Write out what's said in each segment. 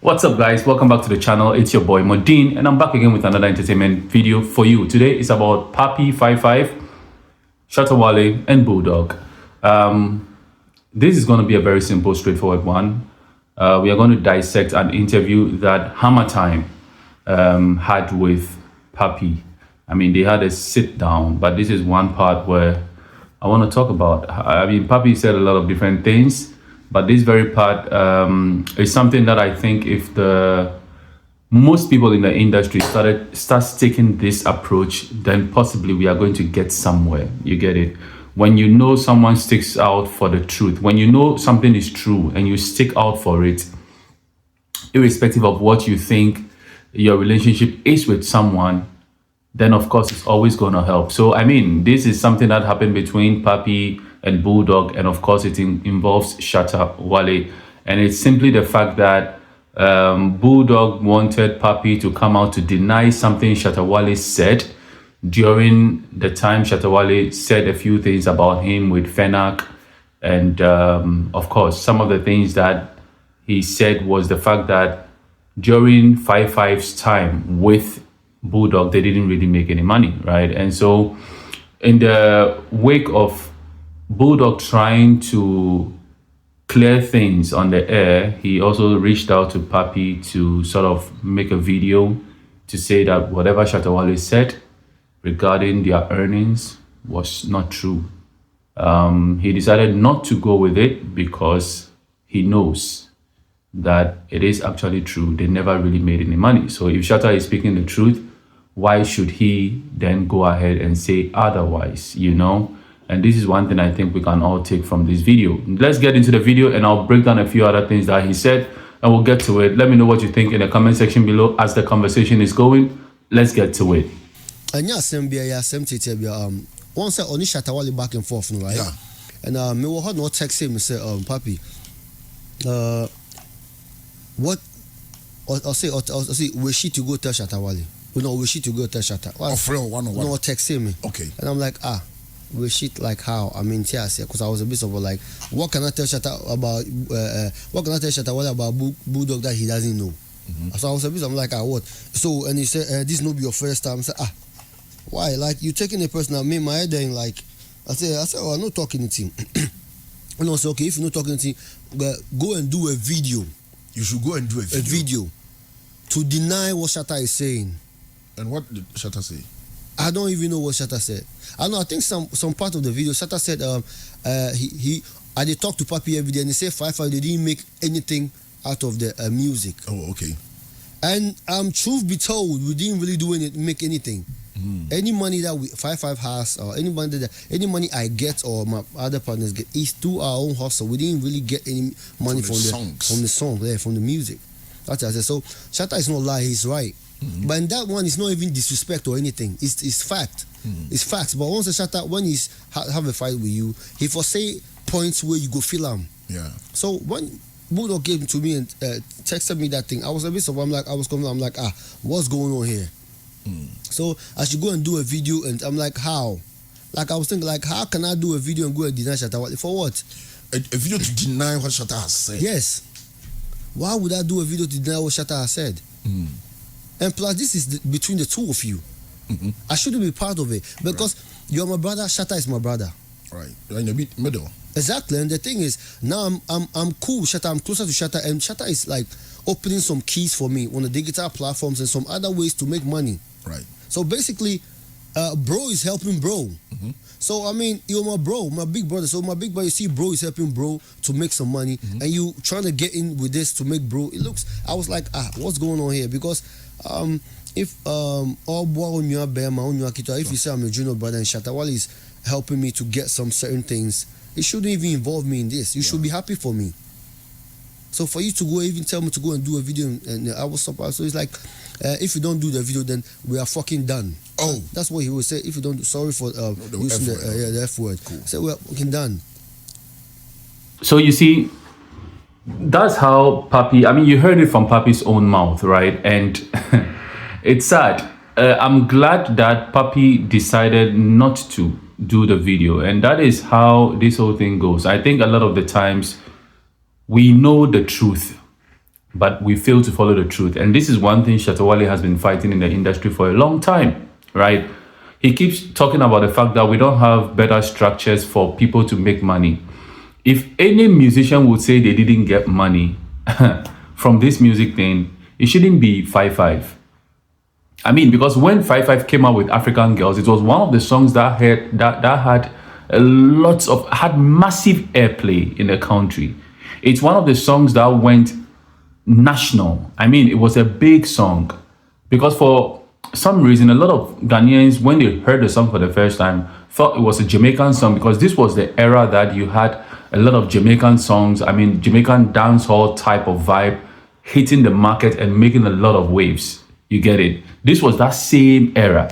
What's up, guys? Welcome back to the channel. It's your boy Modine, and I'm back again with another entertainment video for you. Today is about Pappy5five, Shatta Wale, and Bulldog. This is going to be a very simple, straightforward one. We are going to dissect an interview that Hammer Time had with Pappy. I mean, they had a sit down, but this is one part where I want to talk about. I mean, Pappy said a lot of different things, but this very part is something that I think if most people in the industry starts taking this approach, then possibly we are going to get somewhere. You get it? When you know someone sticks out for the truth, when you know something is true and you stick out for it, irrespective of what you think your relationship is with someone, then of course it's always going to help. So I mean, this is something that happened between Pappy and Bulldog, and of course it involves Shatta Wale, and it's simply the fact that Bulldog wanted Pappy to come out to deny something Shatta Wale said during the time Shatta Wale said a few things about him with Fenak, and of course some of the things that he said was the fact that during 5-5's time with Bulldog, they didn't really make any money, right? And so in the wake of Bulldog trying to clear things on the air, he also reached out to Pappy to sort of make a video to say that whatever Shatta Wale said regarding their earnings was not true. He decided not to go with it because he knows that it is actually true. They never really made any money. So if Shatta is speaking the truth, why should he then go ahead and say otherwise, you know? And this is one thing I think we can all take from this video. Let's get into the video and I'll break down a few other things that he said and we'll get to it. Let me know what you think in the comment section below as the conversation is going. Let's get to it. And yeah, once I only Shatta Wale back and forth, right? Yeah. And me will not text him and say, Pappy, what I'll say, we she to go tell Shatta Wale. We she to go tell Shatta. Oh, friend, one on one. No, text him. Okay. And I'm like, we shit like how? I mean, because I was a bit of like, what can I tell Shatta about? What can I tell Shatta Wale about Bulldog that he doesn't know? So I was a bit. I'm like, what? So and he said, this no be your first time. I said, why? Like you taking a person? I mean, my head then like, I said, oh, I'm not talking anything. And I said, okay, if you're not talking anything, go and do a video. You should go and do a video. To deny what Shatta is saying. And what did Shatta say? I don't even know what Shatta said. I know. I think some part of the video, Shatta said I did talk to Pappy every day, and he said 5-5 they didn't make anything out of the music. Oh, okay. And truth be told, we didn't really make anything. Any money that 5-5 has, or any money I get or my other partners get, is through our own hustle. We didn't really get any money from the song, from the music. That's what I said. So Shatta is not lying. He's right. But in that one, it's not even disrespect or anything. It's fact. It's facts. But once Shatta, when he's have a fight with you, he foresee points where you go feel him. Yeah. So when Bulldog came to me and texted me that thing, I was a bit of I'm like what's going on here? So I should go and do a video, and I'm like, how? Like I was thinking, like, how can I do a video and go and deny Shatta Wale? For what? A video to deny what Shatta has said. Yes. Why would I do a video to deny what Shatta has said? And plus, this is between the two of you. I shouldn't be part of it because you're my brother. Shatta is my brother. Right. You're in the middle. Exactly. And the thing is, now I'm cool with Shatta. I'm closer to Shatta, and Shatta is like opening some keys for me on the digital platforms and some other ways to make money. Right. So basically, bro is helping bro. So I mean, you're my bro, my big brother. So my big brother, you see, bro is helping bro to make some money, and you trying to get in with this to make bro. It looks. I was like, what's going on here? Because if all boy on your bear, my own if you say I'm a junior brother and Shatta Wale is helping me to get some certain things, it shouldn't even involve me in this. You should be happy for me. So for you to go even tell me to go and do a video, and I was surprised. So it's like, if you don't do the video, then we are fucking done. Oh, that's what he would say. If you don't, sorry for using the F word. Cool. So we're fucking done. So you see, that's how Pappy, I mean, you heard it from Pappy's own mouth, right? And it's sad. I'm glad that Pappy decided not to do the video, and that is how this whole thing goes. I think a lot of the times we know the truth, but we fail to follow the truth. And this is one thing Shatta Wale has been fighting in the industry for a long time, right? He keeps talking about the fact that we don't have better structures for people to make money. If any musician would say they didn't get money from this music thing, it shouldn't be 5-5. I mean, because when 5-5 came out with African Girls, it was one of the songs that had had massive airplay in the country. It's one of the songs that went national. I mean, it was a big song because for some reason, a lot of Ghanaians, when they heard the song for the first time, thought it was a Jamaican song because this was the era that you had a lot of Jamaican songs. I mean, Jamaican dancehall type of vibe hitting the market and making a lot of waves. You get it? This was that same era.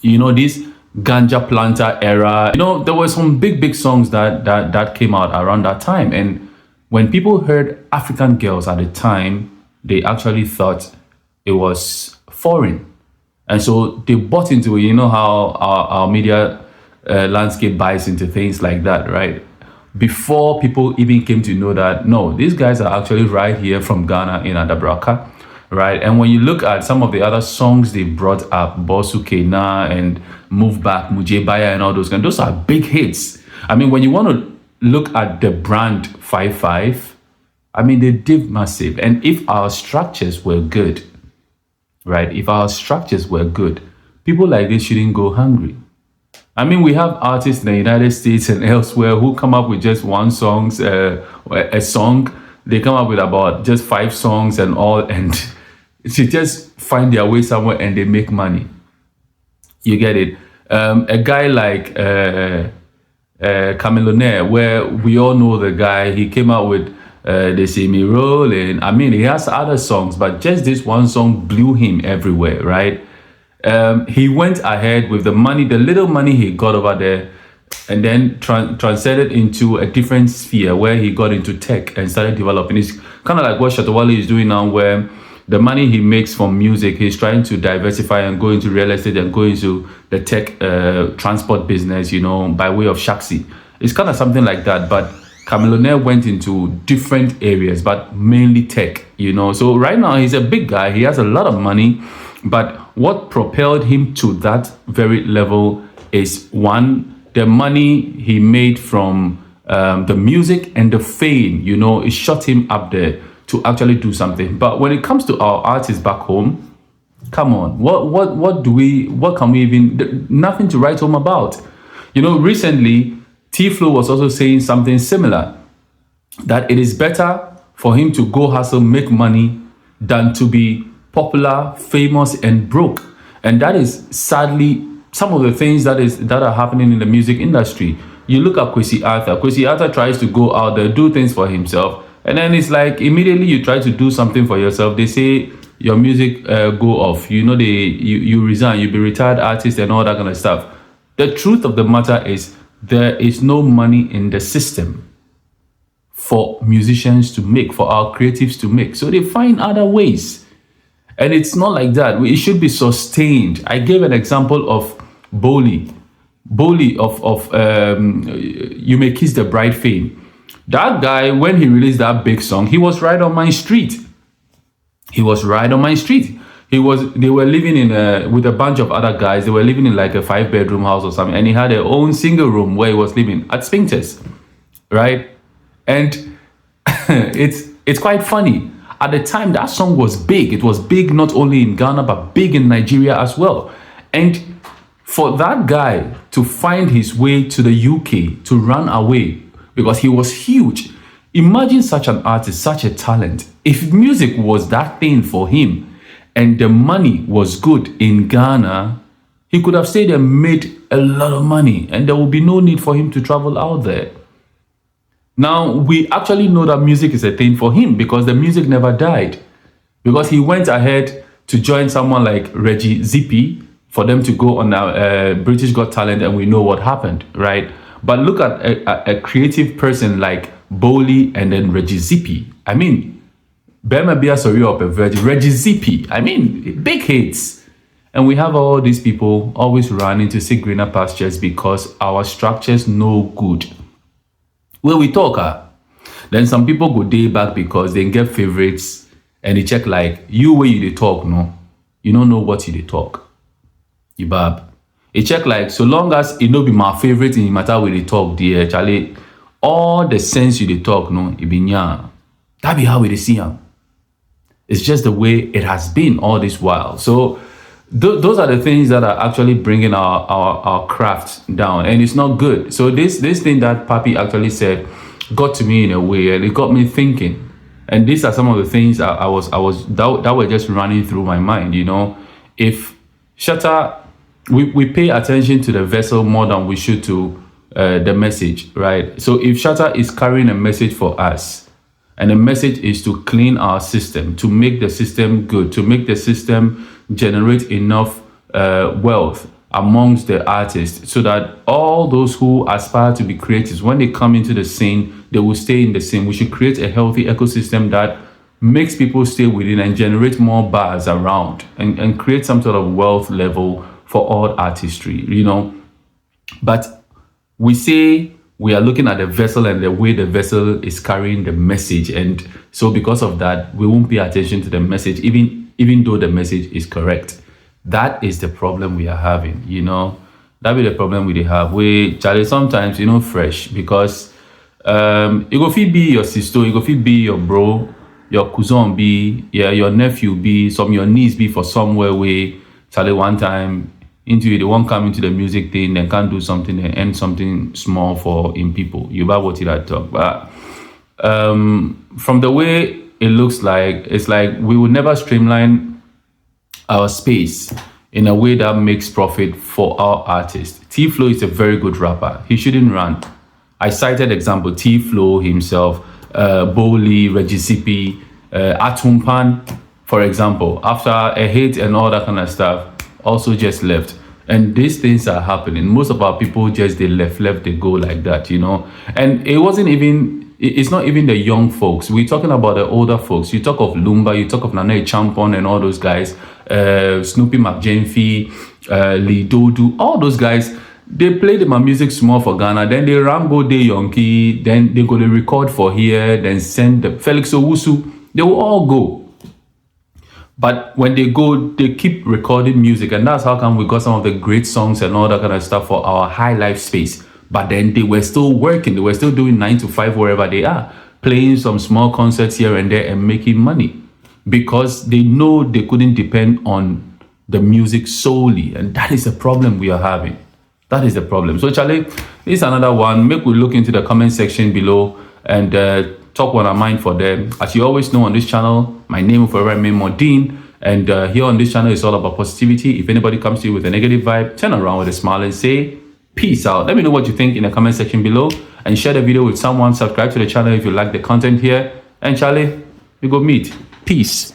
You know, this ganja planter era. You know, there were some big songs that came out around that time. And when people heard African Girls at the time, they actually thought it was foreign. And so they bought into it. You know how our media landscape buys into things like that, right? Before people even came to know that, no, these guys are actually right here from Ghana in Adabraka, right? And when you look at some of the other songs they brought up, Bosu Kena and Move Back, Mujebaya and all those are big hits. I mean, when you want to look at the brand 5-5, I mean, they did massive. And if our structures were good, right? If our structures were good, people like this shouldn't go hungry. I mean, we have artists in the United States and elsewhere who come up with just one song, a song. They come up with about just 5 songs and all, and they just find their way somewhere and they make money. You get it? A guy like Camillionaire, where we all know the guy, he came out with They See Me Rolling. I mean, he has other songs, but just this one song blew him everywhere, right? He went ahead with the money, the little money he got over there, and then transcended into a different sphere where he got into tech and started developing. It's kind of like what Shatta Wale is doing now, where the money he makes from music, he's trying to diversify and go into real estate and go into the tech transport business, you know, by way of Shaxi. It's kind of something like that, but Camillionaire went into different areas, but mainly tech, you know. So right now he's a big guy, he has a lot of money, but what propelled him to that very level is one, the money he made from the music and the fame, you know, it shot him up there to actually do something. But when it comes to our artists back home, come on, what can we even, nothing to write home about. You know, recently, T-Flow was also saying something similar, that it is better for him to go hustle, make money, than to be popular, famous, and broke. And that is sadly some of the things that are happening in the music industry. You look at Kwesi Arthur. Kwesi Arthur tries to go out there, do things for himself, and then it's like immediately you try to do something for yourself, they say your music go off. You know, you resign, you be retired artist and all that kind of stuff. The truth of the matter is there is no money in the system for musicians to make, for our creatives to make. So they find other ways. And it's not like that. It should be sustained. I gave an example of Boli of You May Kiss the Bride fame. That guy, when he released that big song, he was right on my street. He was right on my street. They were living in with a bunch of other guys. They were living in like a 5-bedroom house or something, and he had their own single room where he was living at Spinkters, right? And it's quite funny. At the time, that song was big. It was big not only in Ghana, but big in Nigeria as well. And for that guy to find his way to the UK, to run away, because he was huge. Imagine such an artist, such a talent. If music was that thing for him, and the money was good in Ghana, he could have stayed and made a lot of money, and there would be no need for him to travel out there. Now, we actually know that music is a thing for him because the music never died. Because he went ahead to join someone like Reggie Zippy for them to go on British Got Talent, and we know what happened, right? But look at a creative person like Boli and then Reggie Zippy. I mean, Bema Bia Sori up a virgin, Reggie Zippy. I mean, big hits. And we have all these people always running to seek greener pastures because our structures no good. Where we talk, Then some people go day back because they get favorites and they check like you where you they talk, no. You don't know what you they talk. You bab. It check like so long as it no be my favorite in the matter where they talk, dear Charlie, all the sense you they talk, no, it be nya. That be how we they see him. It's just the way it has been all this while. So those are the things that are actually bringing our craft down, and it's not good. So this thing that Pappy actually said got to me in a way, and it got me thinking. And these are some of the things that were just running through my mind. You know, if Shatta, we pay attention to the vessel more than we should to the message, right? So if Shatta is carrying a message for us, and the message is to clean our system, to make the system good, to make the system generate enough wealth amongst the artists so that all those who aspire to be creators, when they come into the scene, they will stay in the scene. We should create a healthy ecosystem that makes people stay within and generate more bars around and create some sort of wealth level for all artistry, you know. But we say we are looking at the vessel and the way the vessel is carrying the message, and so because of that we won't pay attention to the message even though the message is correct. That is the problem we are having, you know. That be the problem we have. We Charlie sometimes, you know, fresh because it go fit be your sister, it go fit be your bro, your cousin be, yeah, your nephew be, some your niece be for somewhere where Charlie one time into it, they won't come into the music thing, they can't do something and end something small for in people. You buy what I talk. But from the way it looks like, it's like we will never streamline our space in a way that makes profit for our artists. T-Flow is a very good rapper. He shouldn't run. I cited example, T-Flow himself, Bowley, Regisipi, Atumpan, for example, after a hit and all that kind of stuff, also just left. And these things are happening. Most of our people just they left, they go like that, you know. And it wasn't even, it's not even the young folks. We're talking about the older folks. You talk of Lumba, you talk of Nana Champon and all those guys, Snoopy McJenfie, Lee Dodu, all those guys. They play my music small for Ghana, then they Rambo de Yonki, then they go to record for here, then send the Felix Owusu. They will all go. But when they go, they keep recording music, and that's how come we got some of the great songs and all that kind of stuff for our high life space. But then they were still working, they were still doing 9 to 5 wherever they are, playing some small concerts here and there and making money because they know they couldn't depend on the music solely, and that is the problem we are having. That is the problem. So Charlie, this is another one. Make we look into the comment section below and talk what I mind for them. As you always know on this channel, my name will forever remain Modine, and here on this channel is all about positivity. If anybody comes to you with a negative vibe, turn around with a smile and say peace out. Let me know what you think in the comment section below, and share the video with someone. Subscribe to the channel if you like the content here, and Charlie, we go meet. Peace.